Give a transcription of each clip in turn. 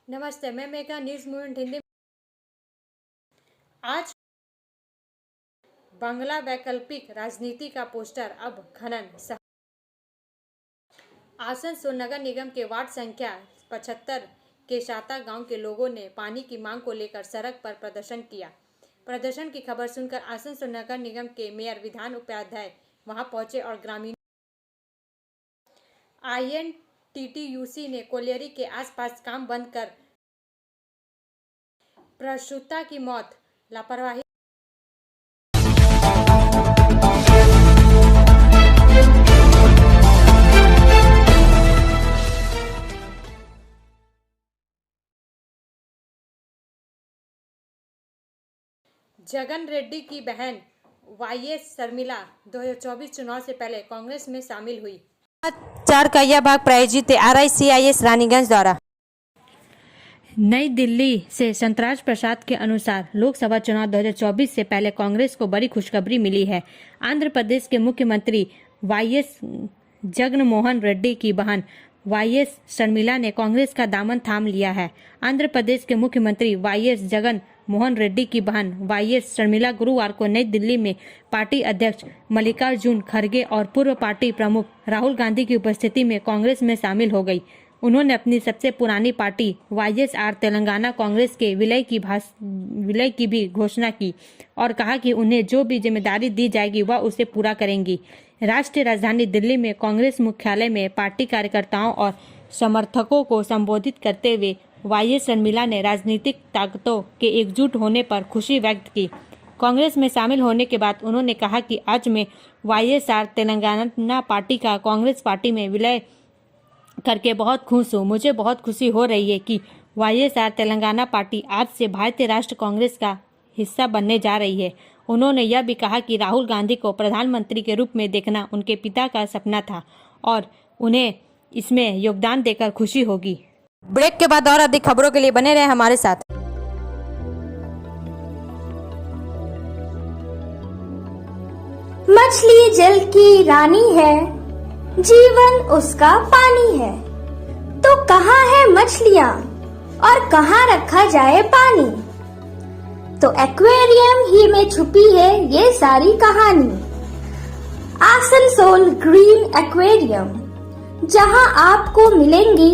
नमस्ते, मैं Megha news movement Hindi. आज बांग्ला वैकल्पिक राजनीति का पोस्टर अब खनन। आसनसोल नगर निगम के वार्ड संख्या 75 के शाता गांव के लोगों ने पानी की मांग को लेकर सड़क पर प्रदर्शन किया। प्रदर्शन की खबर सुनकर आसनसोल नगर निगम के मेयर विधान उपाध्याय वहां पहुंचे और ग्रामीण INTTUC ने कोलियरी के आसपास काम बंद कर प्रसूता की मौत, लापरवाही जगन रेड्डी की बहन YS शर्मिला 2024 चुनाव से पहले कांग्रेस में शामिल हुई। 4 का यह भाग प्रायोजित RICIS रानीगंज द्वारा। नई दिल्ली से संतराज प्रसाद के अनुसार लोकसभा चुनाव 2024 से पहले कांग्रेस को बड़ी खुशखबरी मिली है। आंध्र प्रदेश के मुख्यमंत्री YS जगनमोहन रेड्डी की बहन YS शर्मिला ने कांग्रेस का दामन थाम लिया है। आंध्र प्रदेश के मुख्यमंत्री YS जगन मोहन रेड्डी की बहन YS शर्मिला गुरुवार को नई दिल्ली में पार्टी अध्यक्ष मल्लिकार्जुन खड़गे और पूर्व पार्टी प्रमुख राहुल गांधी की उपस्थिति में कांग्रेस में शामिल हो गई। उन्होंने अपनी सबसे पुरानी पार्टी YSR तेलंगाना कांग्रेस के विलय की भी घोषणा की और कहा कि उन्हें जो भी जिम्मेदारी दी जाएगी वह उसे पूरा करेंगी। राष्ट्रीय राजधानी दिल्ली में कांग्रेस मुख्यालय में पार्टी कार्यकर्ताओं और समर्थकों को संबोधित करते हुए YS शर्मिला ने राजनीतिक ताकतों के एकजुट होने पर खुशी व्यक्त की। कांग्रेस में शामिल होने के बाद उन्होंने कहा कि आज मैं YSR तेलंगाना पार्टी का कांग्रेस पार्टी में विलय करके बहुत खुश हूँ। मुझे बहुत खुशी हो रही है कि YSR तेलंगाना पार्टी आज से भारतीय राष्ट्र कांग्रेस का हिस्सा बनने जा रही है। उन्होंने यह भी कहा कि राहुल गांधी को प्रधानमंत्री के रूप में देखना उनके पिता का सपना था और उन्हें इसमें योगदान देकर खुशी होगी। ब्रेक के बाद और अधिक खबरों के लिए बने रहे हमारे साथ। मछली जल की रानी है, जीवन उसका पानी है। तो कहाँ है मछलियाँ और कहाँ रखा जाए पानी? तो एक्वेरियम ही में छुपी है ये सारी कहानी। आसनसोल ग्रीन एक्वेरियम, जहाँ आपको मिलेंगी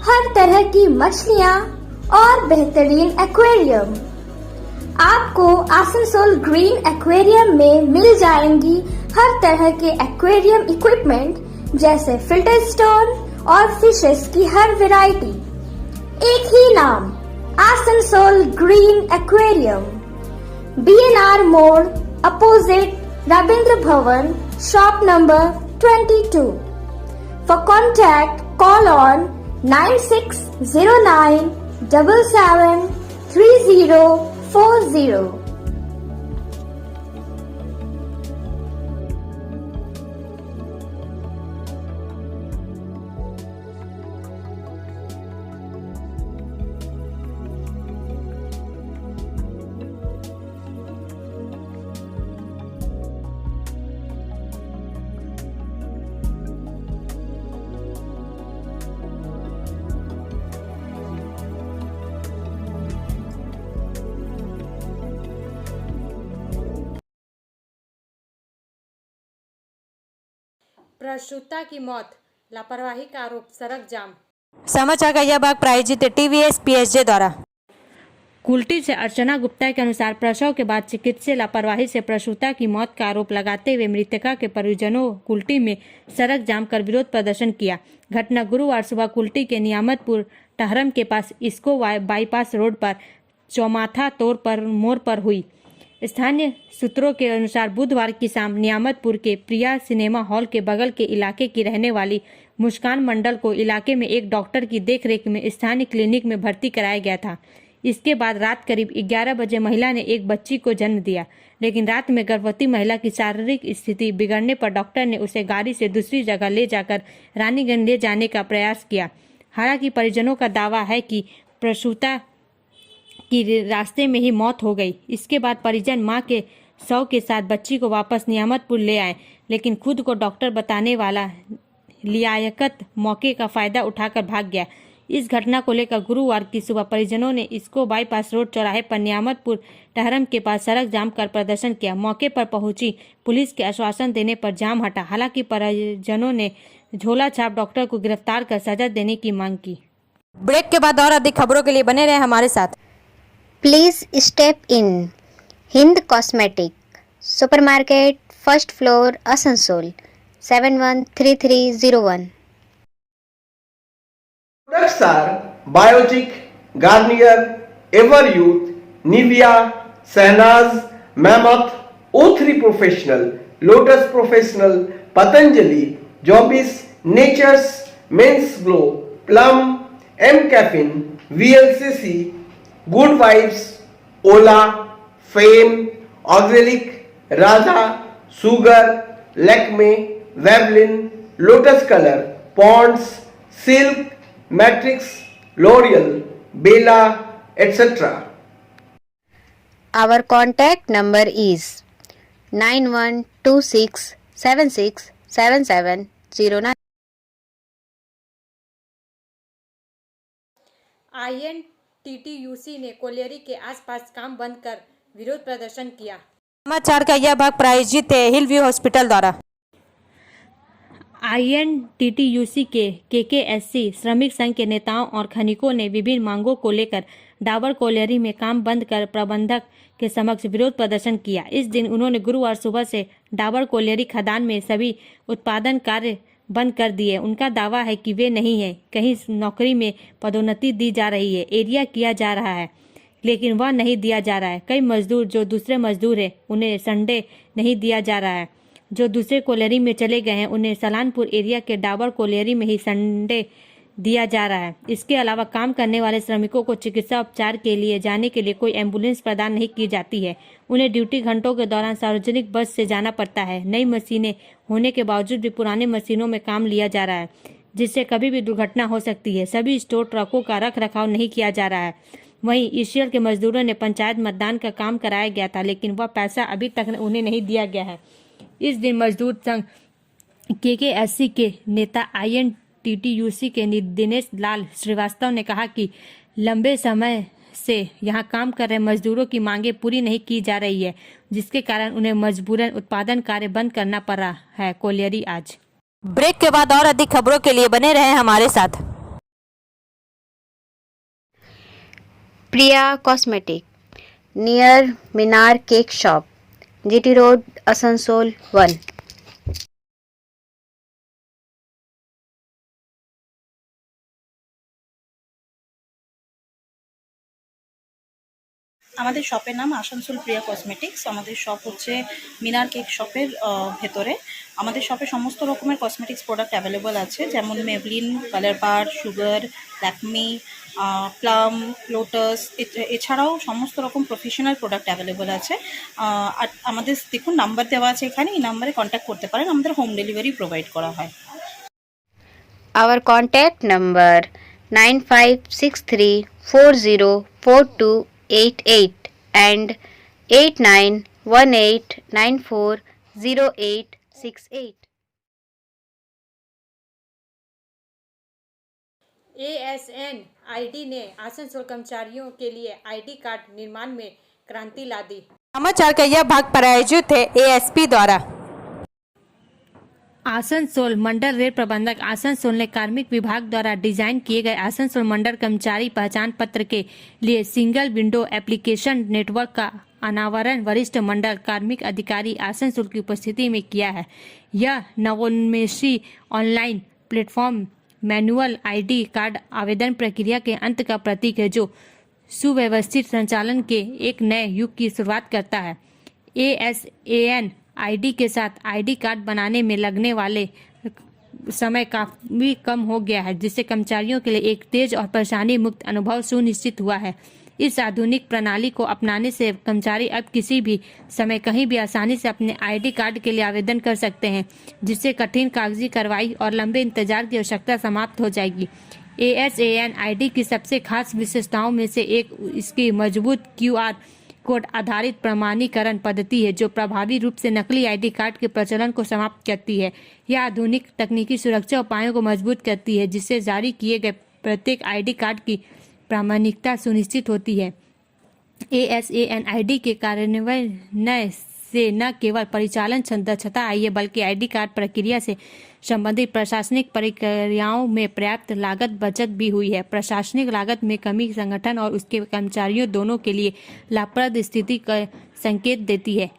हर तरह की मछलियाँ और बेहतरीन एक्वेरियम। आपको आसनसोल ग्रीन एक्वेरियम में मिल जाएंगी हर तरह के एक्वेरियम इक्विपमेंट जैसे फिल्टर स्टोन और फिशेस की हर वैरायटी। एक ही नाम, आसनसोल ग्रीन एक्वेरियम। BNR मोड़ opposite Ravindra Bhavan, shop number 22। For contact, call on 9609 77 3040। प्रसूता की मौत, लापरवाही का आरोप, सड़क जाम। समाचार का यह भाग प्रायोजित TVS PSJ द्वारा। कुल्टी से अर्चना गुप्ता के अनुसार प्रसव के बाद चिकित्सीय लापरवाही से प्रसूता की मौत का आरोप लगाते हुए मृतका के परिजनों कुल्टी में सड़क जाम कर विरोध प्रदर्शन किया। घटना गुरुवार सुबह कुल्टी के नियामतपुर टहरम के पास इसको बाईपास रोड पर चौमाथा मोड़ पर हुई। स्थानीय सूत्रों के अनुसार बुधवार की शाम नियामतपुर के प्रिया सिनेमा हॉल के बगल के इलाके की रहने वाली मुस्कान मंडल को इलाके में एक डॉक्टर की देखरेख में स्थानीय क्लिनिक में भर्ती कराया गया था। इसके बाद रात करीब 11 बजे महिला ने एक बच्ची को जन्म दिया, लेकिन रात में गर्भवती महिला की शारीरिक स्थिति बिगड़ने पर डॉक्टर ने उसे गाड़ी से दूसरी जगह ले जाकर रानीगंज ले जाने का प्रयास किया। हालांकि परिजनों का दावा है कि प्रसूता की रास्ते में ही मौत हो गई। इसके बाद परिजन मां के शव के साथ बच्ची को वापस नियामतपुर ले आए, लेकिन खुद को डॉक्टर बताने वाला लियाकत मौके का फायदा उठाकर भाग गया। इस घटना को लेकर गुरुवार की सुबह परिजनों ने इसको बाईपास रोड चौराहे पर नियामतपुर टहरम के पास सड़क जाम कर प्रदर्शन किया। मौके पर पहुंची पुलिस के आश्वासन देने पर जाम हटा। हालांकि परिजनों ने झोला छाप डॉक्टर को गिरफ्तार कर सजा देने की मांग की। ब्रेक के बाद और अधिक खबरों के लिए बने रहे हमारे साथ। Please step in Hind cosmetic supermarket first floor Asansol 713301। Products are Biotic, Garnier, Ever Youth, Nivea, Sahnaz, Mammoth, O3 Professional, Lotus Professional, Patanjali, Jobis, Nature's, Men's Glow, Plum, M Caffeine, VLCC, Good Vibes, Ola, Fame, Oxalic, Radha, Sugar, Lakme, Vavlin, Lotus Color, Ponds, Silk, Matrix, L'Oreal, Bella, etc. Our contact number is 9126767709। INTTUC ने colliery के आसपास काम बंद कर विरोध प्रदर्शन किया। समाचार का यह भाग प्रायोजित है हिल व्यू हॉस्पिटल द्वारा। INTTUC के KKSC श्रमिक संघ के नेताओं और खनिकों ने विभिन्न मांगों को लेकर डाबर कोलियरी में काम बंद कर प्रबंधक के समक्ष विरोध प्रदर्शन किया। इस दिन उन्होंने गुरुवार सुबह से डाबर कोलियरी खदान में सभी उत्पादन कार्य बंद कर दिए। उनका दावा है कि वे नहीं है, कहीं नौकरी में पदोन्नति दी जा रही है, एरिया किया जा रहा है, लेकिन वह नहीं दिया जा रहा है। कई मजदूर जो दूसरे मजदूर हैं उन्हें संडे नहीं दिया जा रहा है। जो दूसरे कोलियरी में चले गए हैं उन्हें सलानपुर एरिया के डाबर कोलियरी में ही संडे दिया जा रहा है। इसके अलावा काम करने वाले श्रमिकों को चिकित्सा उपचार के लिए जाने के लिए कोई एम्बुलेंस प्रदान नहीं की जाती है। उन्हें ड्यूटी घंटों के दौरान सार्वजनिक बस से जाना पड़ता है। नई मशीनें होने के बावजूद भी पुराने मशीनों में काम लिया जा रहा है, जिससे कभी भी दुर्घटना हो सकती है। सभी स्टोर ट्रकों का रख रखाव नहीं किया जा रहा है। वहीं ईसीएल के मजदूरों ने पंचायत मतदान का काम कराया गया था, लेकिन वह पैसा अभी तक उन्हें नहीं दिया गया है। इस दिन मजदूर संघ KKSC के नेता INTTUC के दिनेश लाल श्रीवास्तव ने कहा कि लंबे समय से यहां काम कर रहे मजदूरों की मांगे पूरी नहीं की जा रही है, जिसके कारण उन्हें मजबूरन उत्पादन कार्य बंद करना पड़ रहा है। कोलियरी आज। ब्रेक के बाद और अधिक खबरों के लिए बने रहे हमारे साथ। Priya cosmetic near Minar cake shop GT road Asansol 1। আমাদের শপের নাম আসানসোল প্রিয়া কসমেটিক্স। আমাদের শপ হচ্ছে মিনার কেক শপের ভেতরে। আমাদের শপে সমস্ত রকমের কসমেটিক্স প্রোডাক্ট অ্যাভেলেবল আছে, যেমন মেবলিন, কালার বার, সুগার, ল্যাকমি, প্লাম, লোটাস, এছাড়াও সমস্ত রকম প্রফেশনাল প্রোডাক্ট অ্যাভেলেবল আছে। আর আমাদের দেখুন নাম্বার দেওয়া আছে এখানে, এই নাম্বারে কন্ট্যাক্ট করতে পারেন। আমাদের হোম ডেলিভারি প্রোভাইড করা হয়। Our contact number 9563404288 and 8918940868। ASNID ने आसनसोल कर्मचारियों के लिए ID कार्ड निर्माण में क्रांति ला दी। समाचार का यह भाग प्रायोजित है ASP द्वारा। आसनसोल मंडल रेल प्रबंधक आसनसोल ने कार्मिक विभाग द्वारा डिजाइन किए गए आसनसोल मंडल कर्मचारी पहचान पत्र के लिए सिंगल विंडो एप्लीकेशन नेटवर्क का अनावरण वरिष्ठ मंडल कार्मिक अधिकारी आसनसोल की उपस्थिति में किया है। यह नवोन्मेषी online platform manual ID card आवेदन प्रक्रिया के अंत का प्रतीक है, जो सुव्यवस्थित संचालन के एक नए युग की शुरुआत करता है। ASAN ID के साथ ID कार्ड बनाने में लगने वाले समय काफ़ी कम हो गया है, जिससे कर्मचारियों के लिए एक तेज और परेशानी मुक्त अनुभव सुनिश्चित हुआ है। इस आधुनिक प्रणाली को अपनाने से कर्मचारी अब किसी भी समय कहीं भी आसानी से अपने ID कार्ड के लिए आवेदन कर सकते हैं, जिससे कठिन कागजी कार्रवाई और लंबे इंतजार की आवश्यकता समाप्त हो जाएगी। ASAN ID की सबसे खास विशेषताओं में से एक इसकी मजबूत QR कोड आधारित प्रमाणीकरण पद्धति है, जो प्रभावी रूप से नकली ID कार्ड के प्रचलन को समाप्त करती है। यह आधुनिक तकनीकी सुरक्षा उपायों को मजबूत करती है, जिससे जारी किए गए प्रत्येक आईडी कार्ड की प्रामाणिकता सुनिश्चित होती है। ASAN आईडी के कार्यान्वयन से न केवल परिचालन दक्षता आई है, बल्कि आईडी कार्ड प्रक्रिया से संबंधित प्रशासनिक प्रक्रियाओं में पर्याप्त लागत बचत भी हुई है। प्रशासनिक लागत में कमी संगठन और उसके कर्मचारियों दोनों के लिए लाभप्रद स्थिति का संकेत देती है।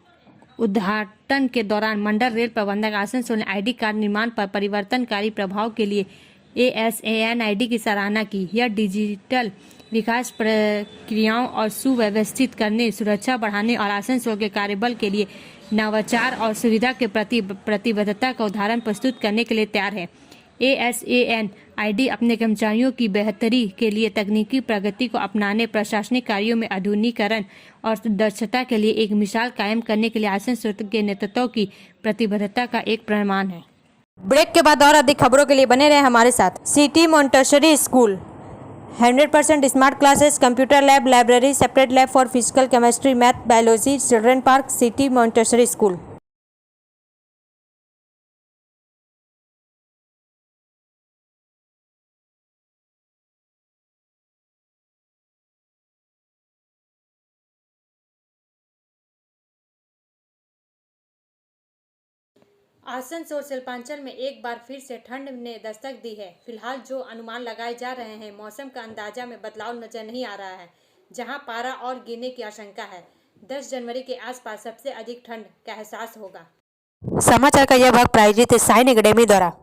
उद्घाटन के दौरान मंडल रेल प्रबंधक आसनसोल ने आईडी कार्ड निर्माण पर परिवर्तनकारी प्रभाव के लिए ASAN आईडी की सराहना की। यह डिजिटल विकास प्रक्रियाओं और सुव्यवस्थित करने, सुरक्षा बढ़ाने और आसनसोल के कार्यबल के लिए नवाचार और सुविधा के प्रति प्रतिबद्धता का उदाहरण प्रस्तुत करने के लिए तैयार है। ASAN आईडी अपने कर्मचारियों की बेहतरी के लिए तकनीकी प्रगति को अपनाने, प्रशासनिक कार्यों में आधुनिकीकरण और दक्षता के लिए एक मिसाल कायम करने के लिए आसनसोल के नेतृत्व की प्रतिबद्धता का एक प्रमाण है। ब्रेक के बाद और अधिक खबरों के लिए बने रहे हमारे साथ। City Montessori school 100% smart classes, computer lab, library, separate lab for physical, chemistry, math, biology, children park, city Montessori school. Asansol Shilpanchal में एक बार फिर से ठंड ने दस्तक दी है। फिलहाल जो अनुमान लगाए जा रहे हैं, मौसम का अंदाजा में बदलाव नजर नहीं आ रहा है, जहां पारा और गिरने की आशंका है। 10 जनवरी के आसपास सबसे अधिक ठंड का एहसास होगा। समाचार का यह भाग प्रायोजित है साइन एकेडमी द्वारा।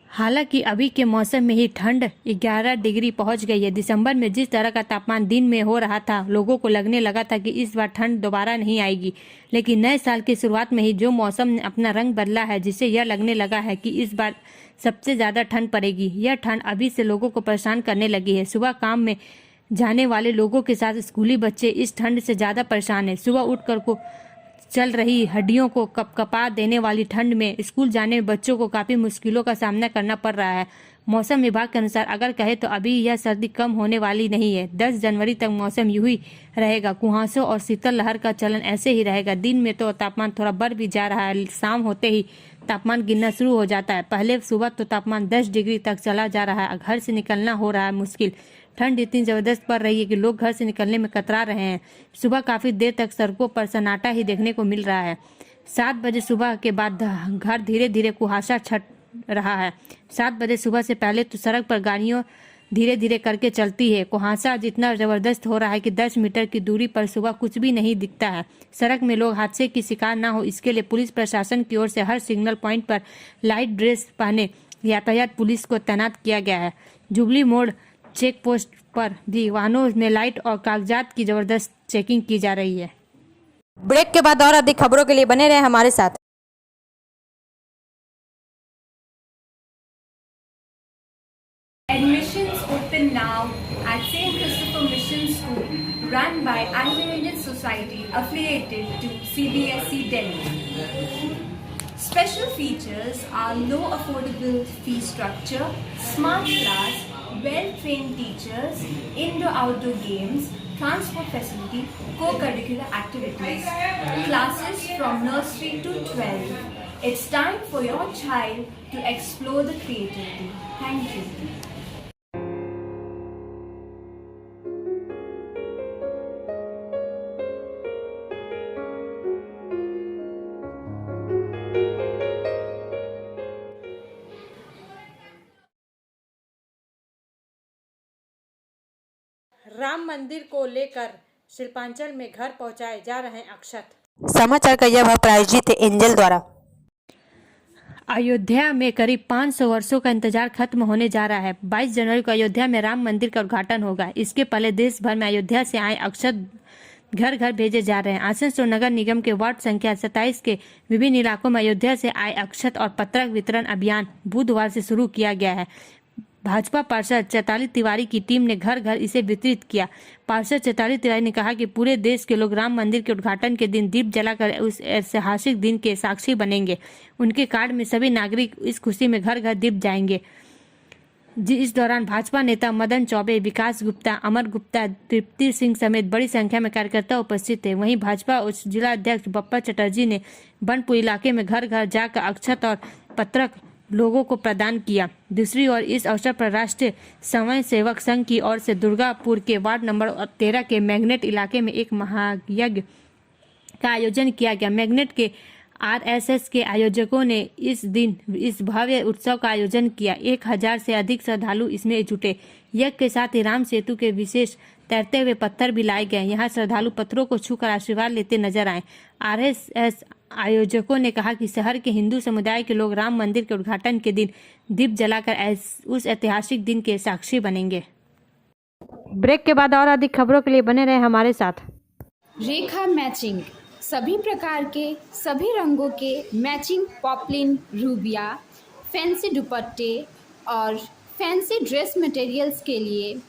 हालांकि अभी के मौसम में ही ठंड 11 डिग्री पहुंच गई है। दिसंबर में जिस तरह का तापमान दिन में हो रहा था, लोगों को लगने लगा था कि इस बार ठंड दोबारा नहीं आएगी। लेकिन नए साल की शुरुआत में ही जो मौसम ने अपना रंग बदला है, जिससे यह लगने लगा है कि इस बार सबसे ज़्यादा ठंड पड़ेगी। यह ठंड अभी से लोगों को परेशान करने लगी है। सुबह काम में जाने वाले लोगों के साथ स्कूली बच्चे इस ठंड से ज़्यादा परेशान हैं। सुबह उठकर को चल रही हड्डियों को कपकपा देने वाली ठंड में स्कूल जाने में बच्चों को काफ़ी मुश्किलों का सामना करना पड़ रहा है। मौसम विभाग के अनुसार अगर कहे तो अभी यह सर्दी कम होने वाली नहीं है। 10 जनवरी तक मौसम यूं ही रहेगा। कुहासों और शीतल लहर का चलन ऐसे ही रहेगा। दिन में तो तापमान थोड़ा बढ़ भी जा रहा है, शाम होते ही तापमान गिरना शुरू हो जाता है। पहले सुबह तो तापमान 10 डिग्री तक चला जा रहा है। घर से निकलना हो रहा है मुश्किल। ठंड इतनी ज़बरदस्त पड़ रही है कि लोग घर से निकलने में कतरा रहे हैं। सुबह काफ़ी देर तक सड़कों पर सन्नाटा ही देखने को मिल रहा है। 7 बजे सुबह के बाद घर धीरे धीरे कुहासा छट रहा है। 7 बजे सुबह से पहले तो सड़क पर गाड़ियों धीरे धीरे करके चलती है। कुहासा जितना ज़बरदस्त हो रहा है कि 10 मीटर की दूरी पर सुबह कुछ भी नहीं दिखता है। सड़क में लोग हादसे की शिकार ना हो, इसके लिए पुलिस प्रशासन की ओर से हर सिग्नल पॉइंट पर लाइट ड्रेस पहने यातायात पुलिस को तैनात किया गया है। जुबली मोड़ चेक पोस्ट पर भी वाहनों में लाइट और कागजात की जबरदस्त चेकिंग की जा रही है। ब्रेक के बाद और अधिक खबरों के लिए बने रहे हमारे साथ। Admissions open now at St. Christopher Mission School, run by Anglo-Indian Society affiliated to CBSE Delhi. Special features are low affordable fee structure, smart class, well-trained teachers, indoor-outdoor games, transport facility, co-curricular activities, classes from nursery to 12. It's time for your child to explore the creativity. Thank you. Ram मंदिर को लेकर शिल्पांचल में घर पहुंचाए जा रहे हैं अक्षत। समाचार का यह भाग प्रायोजित है एंजल द्वारा। अयोध्या में करीब 500 वर्षों का इंतजार खत्म होने जा रहा है। 22 जनवरी को अयोध्या में राम मंदिर का उद्घाटन होगा। इसके पहले देश भर में अयोध्या से आए अक्षत घर घर भेजे जा रहे हैं। आसनसोल नगर निगम के वार्ड संख्या 27 के विभिन्न इलाकों में अयोध्या से आए अक्षत और पत्रक वितरण अभियान बुधवार से शुरू किया गया है। भाजपा पार्षद चैताली तिवारी की टीम ने घर घर इसे वितरित किया। पार्षद चैताली तिवारी ने कहा कि पूरे देश के लोग राम मंदिर के उद्घाटन के दिन दीप जलाकर उस ऐतिहासिक दिन के साक्षी बनेंगे। उनके कार्ड में सभी नागरिक इस खुशी में घर घर दीप जाएंगे। इस दौरान भाजपा नेता मदन चौबे, विकास गुप्ता, अमर गुप्ता, तृप्ति सिंह समेत बड़ी संख्या में कार्यकर्ता उपस्थित थे। वहीं भाजपा उच्च जिला अध्यक्ष बप्पा चटर्जी ने बनपुर इलाके में घर घर जाकर अक्षत और पत्रक लोगों को प्रदान किया। दूसरी ओर इस अवसर पर राष्ट्रीय स्वयं सेवक संघ की ओर से दुर्गापुर के वार्ड नंबर 13 के मैग्नेट इलाके में एक महायज्ञ का आयोजन किया गया। मैग्नेट के आरएसएस के आयोजकों ने इस दिन इस भव्य उत्सव का आयोजन किया। 1000 से अधिक श्रद्धालु इसमें जुटे। यज्ञ के साथ ही राम सेतु के विशेष तैरते हुए पत्थर भी लाए गए। यहाँ श्रद्धालु पत्थरों को छूकर आशीर्वाद लेते नजर आए। आरएसएस आयोजकों ने कहा कि शहर के हिंदू समुदाय के लोग राम मंदिर के उद्घाटन के दिन दीप जलाकर उस ऐतिहासिक दिन के साक्षी बनेंगे। ब्रेक के बाद और अधिक खबरों के लिए बने रहे हमारे साथ। रेखा मैचिंग, सभी प्रकार के सभी रंगों के मैचिंग पॉपलिन, रूबिया, फैंसी दुपट्टे और फैंसी ड्रेस मटेरियल्स के लिए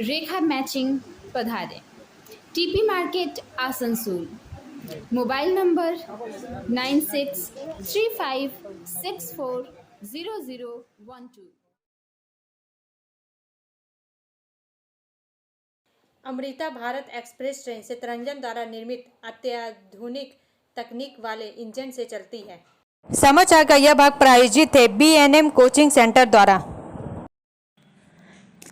रेखा मैचिंग पधारें। TP market Asansol. Mobile number 9635640012। Amrita Bharat express train Chittaranjan द्वारा निर्मित अत्याधुनिक तकनीक वाले इंजन से चलती है। समाचार का यह भाग प्रायोजित है BNM कोचिंग सेंटर द्वारा।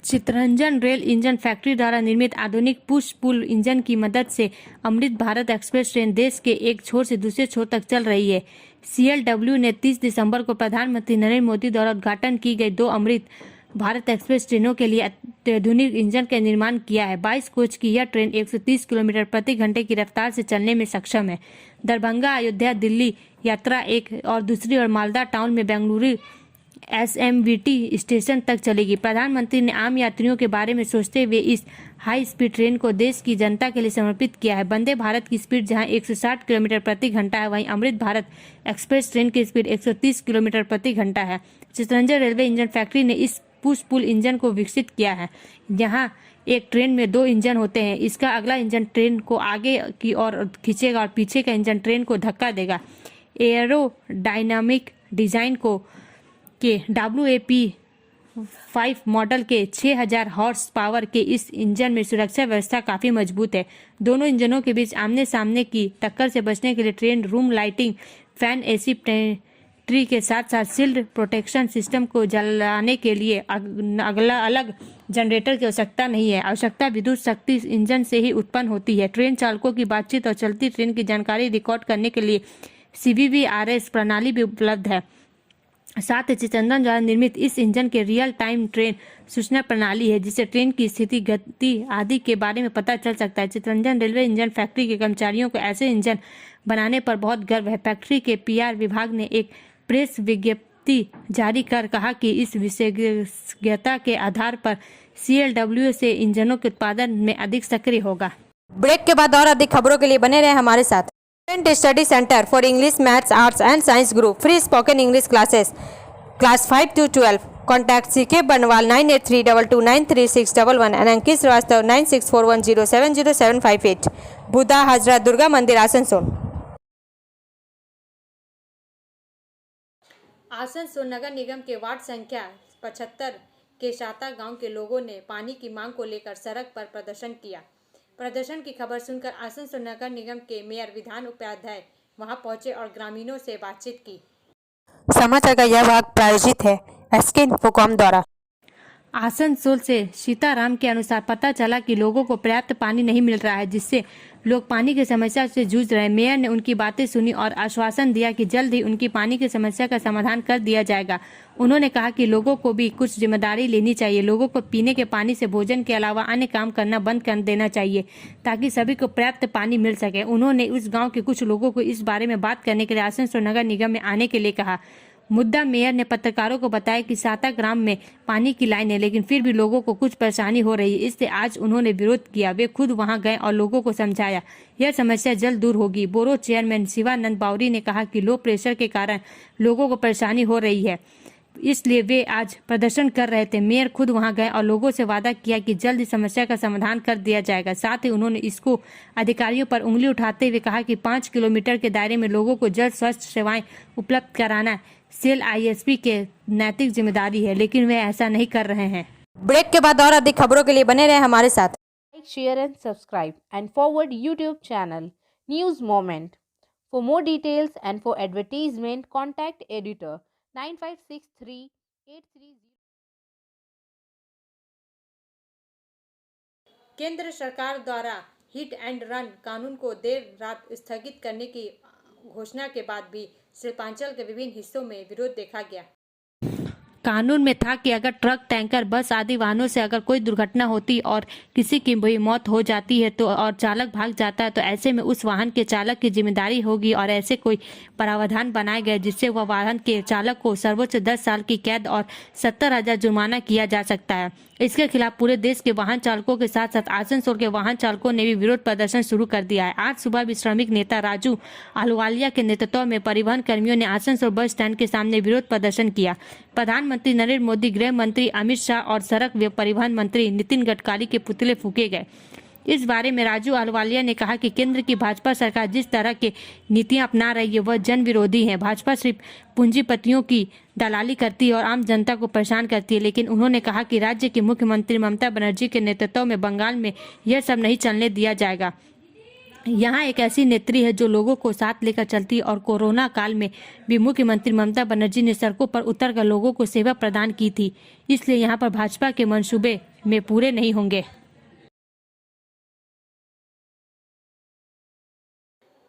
चितरंजन रेल इंजन फैक्ट्री द्वारा निर्मित आधुनिक पुश पुल इंजन की मदद से अमृत भारत एक्सप्रेस ट्रेन देश के एक छोर से दूसरे छोर तक चल रही है। CLW ने 30 दिसंबर को प्रधानमंत्री नरेंद्र मोदी द्वारा उद्घाटन की गई 2 अमृत भारत एक्सप्रेस ट्रेनों के लिए अत्याधुनिक इंजन का निर्माण किया है। 22 कोच की यह ट्रेन 130 किलोमीटर प्रति घंटे की रफ्तार से चलने में सक्षम है। दरभंगा, अयोध्या, दिल्ली यात्रा एक और दूसरी और मालदा टाउन में बेंगलुरु SMVT स्टेशन तक चलेगी। प्रधानमंत्री ने आम यात्रियों के बारे में सोचते हुए इस हाई स्पीड ट्रेन को देश की जनता के लिए समर्पित किया है। वंदे भारत की स्पीड जहां 160 किलोमीटर प्रति घंटा है, वहीं अमृत भारत एक्सप्रेस ट्रेन की स्पीड 130 किलोमीटर प्रति घंटा है। चितरंजन रेलवे इंजन फैक्ट्री ने इस पुश पुल इंजन को विकसित किया है। यहाँ एक ट्रेन में 2 इंजन होते हैं। इसका अगला इंजन ट्रेन को आगे की ओर खींचेगा और पीछे का इंजन ट्रेन को धक्का देगा। एयरोडायनामिक डिजाइन के WAP-5 मॉडल के 6000 हॉर्स पावर के इस इंजन में सुरक्षा व्यवस्था काफ़ी मजबूत है। दोनों इंजनों के बीच आमने सामने की टक्कर से बचने के लिए train room lighting, fan, AC tree के साथ साथ शील्ड प्रोटेक्शन सिस्टम को जलाने के लिए अगला अलग जनरेटर की आवश्यकता नहीं है। आवश्यकता विद्युत शक्ति इंजन से ही उत्पन्न होती है। ट्रेन चालकों की बातचीत और चलती ट्रेन की जानकारी रिकॉर्ड करने के लिए CVVRS प्रणाली भी उपलब्ध है। साथ ही चितरंजन द्वारा निर्मित इस इंजन के रियल टाइम ट्रेन सूचना प्रणाली है, जिससे ट्रेन की स्थिति, गति आदि के बारे में पता चल सकता है। चितरंजन रेलवे इंजन फैक्ट्री के कर्मचारियों को ऐसे इंजन बनाने पर बहुत गर्व है। फैक्ट्री के PR विभाग ने एक प्रेस विज्ञप्ति जारी कर कहा कि इस विशेषज्ञता के आधार पर CLW से इंजनों के उत्पादन में अधिक सक्रिय होगा। ब्रेक के बाद और अधिक खबरों के लिए बने रहे हमारे साथ। Study centre for English, maths, arts and science group free spoken English classes class 5 to 12। Contact CK बनवाल 9832293611 एंड अंकित श्रीवास्तव 9641070758। बुधा हाजरा दुर्गा मंदिर आसनसोल। आसनसोल नगर निगम के वार्ड संख्या 75 के शाता गांव के लोगों ने पानी की मांग को लेकर सड़क पर प्रदर्शन किया। प्रदर्शन की खबर सुनकर आसनसोल नगर निगम के मेयर विधान उपाध्याय वहां पहुंचे और ग्रामीणों से बातचीत की। समाचार का यह भाग प्रायोजित है SK इन्फोकॉम द्वारा। आसनसोल से सीताराम के अनुसार पता चला कि लोगों को पर्याप्त पानी नहीं मिल रहा है, जिससे लोग पानी की समस्या से जूझ रहे हैं। मेयर ने उनकी बातें सुनी और आश्वासन दिया कि जल्द ही उनकी पानी की समस्या का समाधान कर दिया जाएगा। उन्होंने कहा कि लोगों को भी कुछ जिम्मेदारी लेनी चाहिए। लोगों को पीने के पानी से भोजन के अलावा अन्य काम करना बंद कर देना चाहिए, ताकि सभी को पर्याप्त पानी मिल सके। उन्होंने उस गाँव के कुछ लोगों को इस बारे में बात करने के लिए आसनसोल नगर निगम में आने के लिए कहा। मुद्दा मेयर ने पत्रकारों को बताया कि साता ग्राम में पानी की लाइन है, लेकिन फिर भी लोगों को कुछ परेशानी हो रही है। इससे आज उन्होंने विरोध किया। वे खुद वहां गए और लोगों को समझाया। यह समस्या जल्द दूर होगी। बोरो चेयरमैन शिवानंद बावरी ने कहा कि लो प्रेशर के कारण लोगों को परेशानी हो रही है, इसलिए वे आज प्रदर्शन कर रहे थे। मेयर खुद वहां गए और लोगों से वादा किया कि जल्द ही समस्या का समाधान कर दिया जाएगा। साथ ही उन्होंने इसको अधिकारियों पर उंगली उठाते हुए कहा कि 5 किलोमीटर के दायरे में लोगों को जल स्वास्थ्य सेवाएं उपलब्ध कराना सेल ISP के नैतिक जिम्मेदारी है, लेकिन वे ऐसा नहीं कर रहे हैं। ब्रेक के बाद और अधिक खबरों के लिए बने रहे हमारे साथ। Like, share and subscribe and forward YouTube channel News Moment. For more details and for advertisement, contact editor 956383. केंद्र सरकार द्वारा हिट एंड रन कानून को देर रात स्थगित करने की घोषणा के बाद भी शिल्पांचल के विभिन्न हिस्सों में विरोध देखा गया। कानून में था कि अगर ट्रक, टैंकर, बस आदि वाहनों से अगर कोई दुर्घटना होती और किसी की भी मौत हो जाती है तो और चालक भाग जाता है तो ऐसे में उस वाहन के चालक की जिम्मेदारी होगी और ऐसे कोई प्रावधान बनाए गए जिससे वह वाहन के चालक को सर्वोच्च 10 साल की कैद और 70,000 जुर्माना किया जा सकता है। इसके खिलाफ पूरे देश के वाहन चालकों के साथ साथ आसनसोल के वाहन चालकों ने भी विरोध प्रदर्शन शुरू कर दिया है। आज सुबह भी श्रमिक नेता राजू अहलुवालिया के नेतृत्व में परिवहन कर्मियों ने आसनसोल बस स्टैंड के सामने विरोध प्रदर्शन किया। प्रधानमंत्री नरेंद्र मोदी, गृह मंत्री अमित शाह और सड़क व परिवहन मंत्री नितिन गडकरी के पुतले फूके गए। इस बारे में राजू अहलुवालिया ने कहा कि केंद्र की भाजपा सरकार जिस तरह की नीतियां अपना रही है वह जन विरोधी है। भाजपा सिर्फ पूंजीपतियों की दलाली करती है और आम जनता को परेशान करती है। लेकिन उन्होंने कहा कि राज्य की मुख्यमंत्री ममता बनर्जी के नेतृत्व में बंगाल में यह सब नहीं चलने दिया जाएगा। यहाँ एक ऐसी नेत्री है जो लोगों को साथ लेकर चलती है और कोरोना काल में भी मुख्यमंत्री ममता बनर्जी ने सड़कों पर उतरकर लोगों को सेवा प्रदान की थी। इसलिए यहाँ पर भाजपा के मंसूबे में पूरे नहीं होंगे।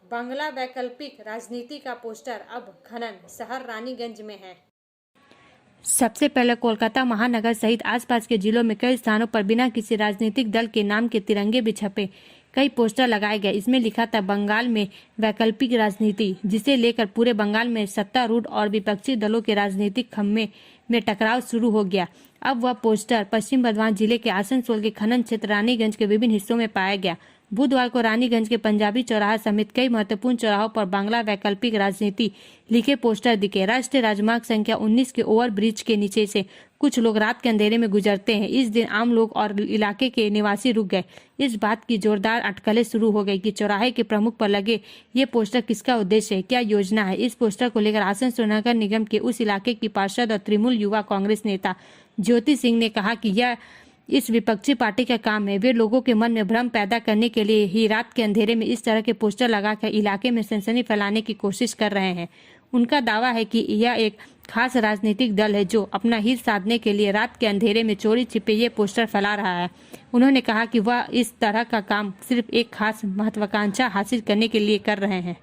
बांग्ला वैकल्पिक राजनीति का पोस्टर अब खनन शहर रानीगंज में है। सबसे पहले कोलकाता महानगर सहित आसपास के जिलों में कई स्थानों पर बिना किसी राजनीतिक दल के नाम के तिरंगे भी छपे कई पोस्टर लगाए गए। इसमें लिखा था बंगाल में वैकल्पिक राजनीति, जिसे लेकर पूरे बंगाल में सत्तारूढ़ और विपक्षी दलों के राजनीतिक खम्मे में टकराव शुरू हो गया। अब वह पोस्टर पश्चिम बर्धमान जिले के आसनसोल के खनन क्षेत्र रानीगंज के विभिन्न हिस्सों में पाया गया। बुधवार को रानीगंज के पंजाबी चौराहा समेत कई महत्वपूर्ण चौराहों पर बांग्ला वैकल्पिक राजनीति लिखे पोस्टर दिखे। राष्ट्रीय राजमार्ग संख्या 19 के ओवर ब्रिज के नीचे से कुछ लोग रात के अंधेरे में गुजरते हैं। इस दिन आम लोग और इलाके के निवासी रुक गए। इस बात की जोरदार अटकलें शुरू हो गई कि चौराहे के प्रमुख पर लगे ये पोस्टर किसका उद्देश्य है, क्या योजना है। इस पोस्टर को लेकर आसनसोल नगर निगम के उस इलाके की पार्षद और तृणमूल युवा कांग्रेस नेता ज्योति सिंह ने कहा कि यह इस विपक्षी पार्टी का काम है। वे लोगों के मन में भ्रम पैदा करने के लिए ही रात के अंधेरे में इस तरह के पोस्टर लगाकर इलाके में सनसनी फैलाने की कोशिश कर रहे हैं। उनका दावा है कि यह एक खास राजनीतिक दल है जो अपना हित साधने के लिए रात के अंधेरे में चोरी छिपे ये पोस्टर फैला रहा है। उन्होंने कहा कि वह इस तरह का काम सिर्फ एक खास महत्वाकांक्षा हासिल करने के लिए कर रहे हैं।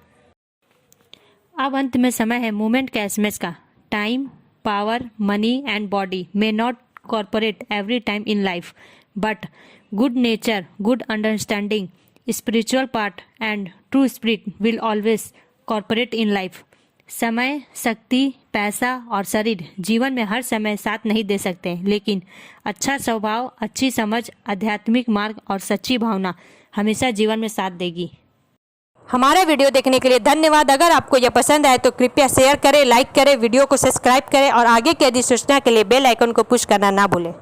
अब अंत में समय है मूवमेंट का एसएमएस का। Time, power, money and body may not cooperate every time in life, but good nature, good understanding, spiritual part and true spirit will always cooperate in life. समय, शक्ति, पैसा और शरीर जीवन में हर समय साथ नहीं दे सकते, लेकिन अच्छा स्वभाव, अच्छी समझ, आध्यात्मिक मार्ग और सच्ची भावना हमेशा जीवन में साथ देगी। हमारा वीडियो देखने के लिए धन्यवाद। अगर आपको यह पसंद आए तो कृपया शेयर करें, लाइक करें, वीडियो को सब्सक्राइब करें और आगे की अधिसूचना के लिए बेल आइकन को पुश करना ना भूलें।